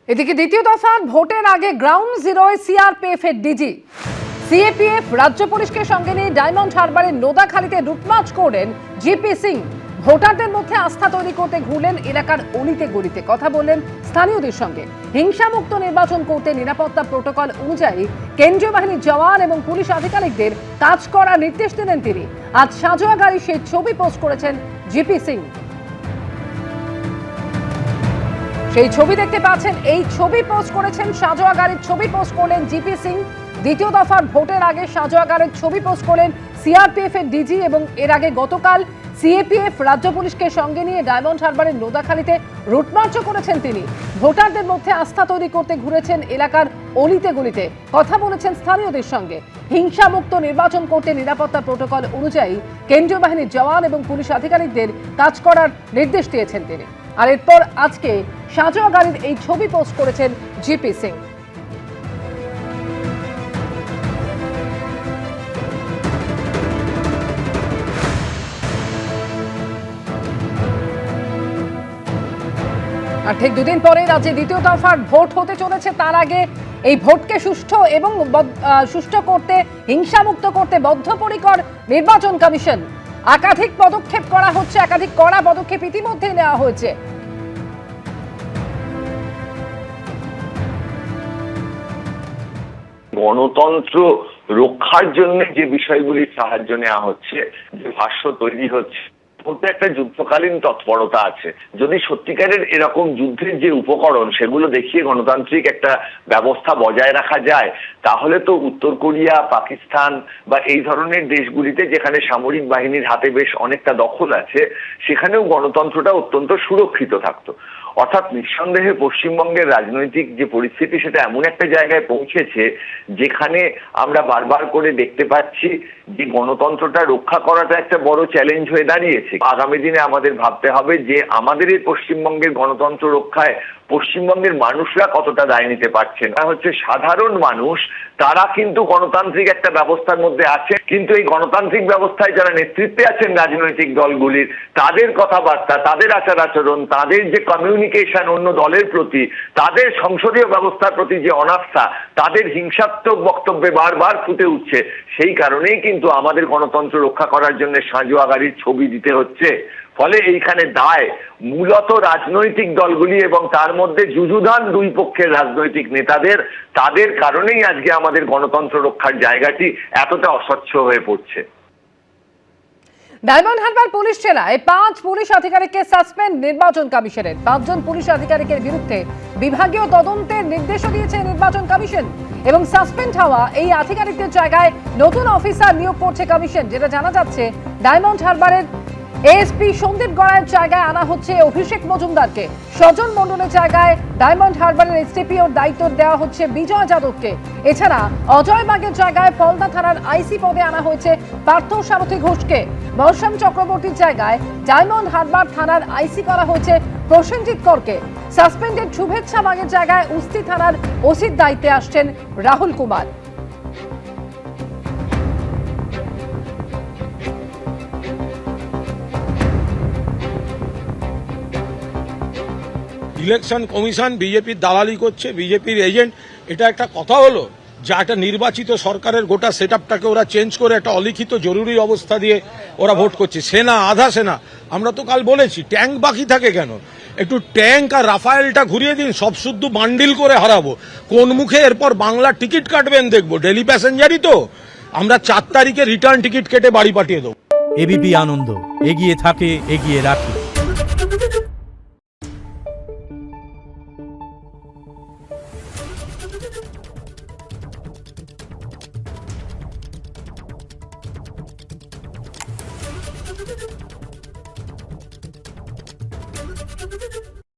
এদিকে দ্বিতীয় দফা ভোটের আগে গ্রাউন্ড জিরোয় সিআরপিএফ এর ডিজি সিএপিএফ রাজ্য পুলিশকে সঙ্গে নিয়ে ডায়মন্ড হারবারের নোদাখালীতে রুটমার্চ করলেন জিপি সিং। ভোটারদের মধ্যে আস্থা তৈরি করতে ঘুরলেন এলাকার অলিতে গলিতে, কথা বললেন স্থানীয়দের সঙ্গে। হিংসামুক্ত নির্বাচন করতে নিরাপত্তা প্রোটোকল অনুযায়ী কেন্দ্রীয় বাহিনীর জওয়ান এবং পুলিশ আধিকারিকদের কাজ করার নির্দেশ দিলেন তিনি। আজ সাজোয়া গাড়ি সেই ছবি পোস্ট করেছেন জিপি সিং। সেই ছবি দেখতে পাচ্ছেন, এই ছবি পোস্ট করেছেন, সাজোয়া গাড়ির ছবি পোস্ট করলেন জিপি সিং। দ্বিতীয় দফার ভোটের আগে সাজোয়া গাড়ির ছবি পোস্ট করলেন সিআরপিএফ এর ডিজি এবং এর আগে গতকাল সিএপিএফ রাজ্য পুলিশকে সঙ্গে নিয়ে ডায়মন্ড হারবারের নোদাখালীতে রুটমার্চও করেছেন তিনি। ভোটারদের মধ্যে আস্থা তৈরি করতে ঘুরেছেন এলাকার অলিতে গলিতে, কথা বলেছেন স্থানীয়দের সঙ্গে। হিংসামুক্ত নির্বাচন করতে নিরাপত্তা প্রোটোকল অনুযায়ী কেন্দ্রীয় বাহিনীর জওয়ান এবং পুলিশ আধিকারিকদের কাজ করার নির্দেশ দিয়েছেন তিনি। আর এরপর আজকে সাজোয়া গাড়ির এই ছবি পোস্ট করেছেন জিপি সিং। আর ঠিক দুদিন পরে রাজ্যে দ্বিতীয় দফার ভোট হতে চলেছে। তার আগে এই ভোটকে সুষ্ঠু এবং সুষ্ঠু করতে, হিংসামুক্ত করতে বদ্ধপরিকর নির্বাচন কমিশন। একাধিক পদক্ষেপ করা হচ্ছে, একাধিক কড়া পদক্ষেপ ইতিমধ্যে নেওয়া হয়েছে। গণতন্ত্র রক্ষার জন্য যে বিষয়গুলির সাহায্য নেওয়া হচ্ছে, যে ভাষ্য তৈরি হচ্ছে, মধ্যে একটা যুদ্ধকালীন তৎপরতা আছে। যদি সত্যিকারের এরকম যুদ্ধের যে উপকরণ সেগুলো দেখিয়ে গণতান্ত্রিক একটা ব্যবস্থা বজায় রাখা যায়, তাহলে তো উত্তর কোরিয়া, পাকিস্তান বা এই ধরনের দেশগুলিতে যেখানে সামরিক বাহিনীর হাতে বেশ অনেকটা দখল আছে, সেখানেও গণতন্ত্রটা অত্যন্ত সুরক্ষিত থাকতো। অর্থাৎ নিঃসন্দেহে পশ্চিমবঙ্গের রাজনৈতিক যে পরিস্থিতি, সেটা এমন একটা জায়গায় পৌঁছেছে যেখানে আমরা বারবার করে দেখতে পাচ্ছি যে গণতন্ত্রটা রক্ষা করাটা একটা বড় চ্যালেঞ্জ হয়ে দাঁড়িয়েছে। আগামী দিনে আমাদের ভাবতে হবে যে আমাদের এই পশ্চিমবঙ্গের গণতন্ত্র রক্ষায় পশ্চিমবঙ্গের মানুষরা কতটা দায় নিতে পারছেন। হচ্ছে সাধারণ মানুষ, তারা কিন্তু গণতান্ত্রিক একটা ব্যবস্থার মধ্যে আছে, কিন্তু এই গণতান্ত্রিক ব্যবস্থায় যারা নেতৃত্বে আছেন রাজনৈতিক দলগুলির, তাদের কথাবার্তা, তাদের আচার আচরণ, তাদের যে কমিউনিকেশন অন্য দলের প্রতি, তাদের সংসদীয় ব্যবস্থার প্রতি যে অনাস্থা, তাদের হিংসাত্মক বক্তব্যে বারবার ফুটে উঠছে। সেই কারণেই কিন্তু আমাদের গণতন্ত্র রক্ষা করার জন্য সাজোয়া গাড়ির ছবি দিতে হচ্ছে। ফলে এইখানে দায় মূলত রাজনৈতিক দলগুলি এবং তার মধ্যে যুযুধান দুই পক্ষের রাজনৈতিক নেতাদের। তাদের কারণেই আজকে আমাদের গণতন্ত্র রক্ষার জায়গাটি এতটা অস্বচ্ছ হয়ে পড়ছে। ডায়মন্ড হারবার পুলিশ জেলায় 5 পুলিশ আধিকারিককে সাসপেন্ড নির্বাচন কমিশনের। 5 জন পুলিশ আধিকারিকের বিরুদ্ধে বিভাগীয় তদন্তের নির্দেশও দিয়েছে নির্বাচন কমিশন এবং সাসপেন্ড হওয়া এই আধিকারিকদের জায়গায় নতুন অফিসার নিয়োগ করছে কমিশন। যেটা জানা যাচ্ছে, ডায়মন্ড হারবারের এএসপি সন্দীপ গড়াইয়ের জায়গায় আনা হচ্ছে অভিষেক মজুমদারকে। সজন মণ্ডলের জায়গায় ডায়মন্ড হারবারের এসটিপিওর দায়িত্ব দেওয়া হচ্ছে বিজয় যাদবকে। এছাড়া অজয় বাগের জায়গায় ফলতা থানার আইসি পদে আনা হয়েছে পার্থ সারথী ঘোষকে। বর্ষাম চক্রবর্তীর জায়গায় ডায়মন্ড হারবার থানার আইসি করা হয়েছে প্রসেনজিৎ করকে। সাসপেন্ডেড শুভেচ্ছা বাগের জায়গায় উস্তি থানার ওসির দায়িত্বে আসছেন রাহুল কুমার। ইলেকশন কমিশন বিজেপির দালালি করছে, বিজেপির এজেন্ট। এটা একটা কথা হলো যে একটা নির্বাচিত সরকারের গোটা সেটআপটাকে ওরা চেঞ্জ করে একটা অলিখিত জরুরি অবস্থা দিয়ে ওরা ভোট করছে। সেনা, আধা সেনা। আমরা তো কাল বলেছি, ট্যাঙ্ক বাকি থাকে কেন? একটু ট্যাঙ্ক আর রাফায়েলটা ঘুরিয়ে দিন, সব শুদ্ধ বান্ডিল করে হারাবো। কোন মুখে এরপর বাংলার টিকিট কাটবেন দেখবো। ডেলি প্যাসেঞ্জারই তো আমরা 4 তারিখে রিটার্ন টিকিট কেটে বাড়ি পাঠিয়ে দেবো। এবিপি আনন্দ, এগিয়ে থাকে, এগিয়ে রাখে। Thank you.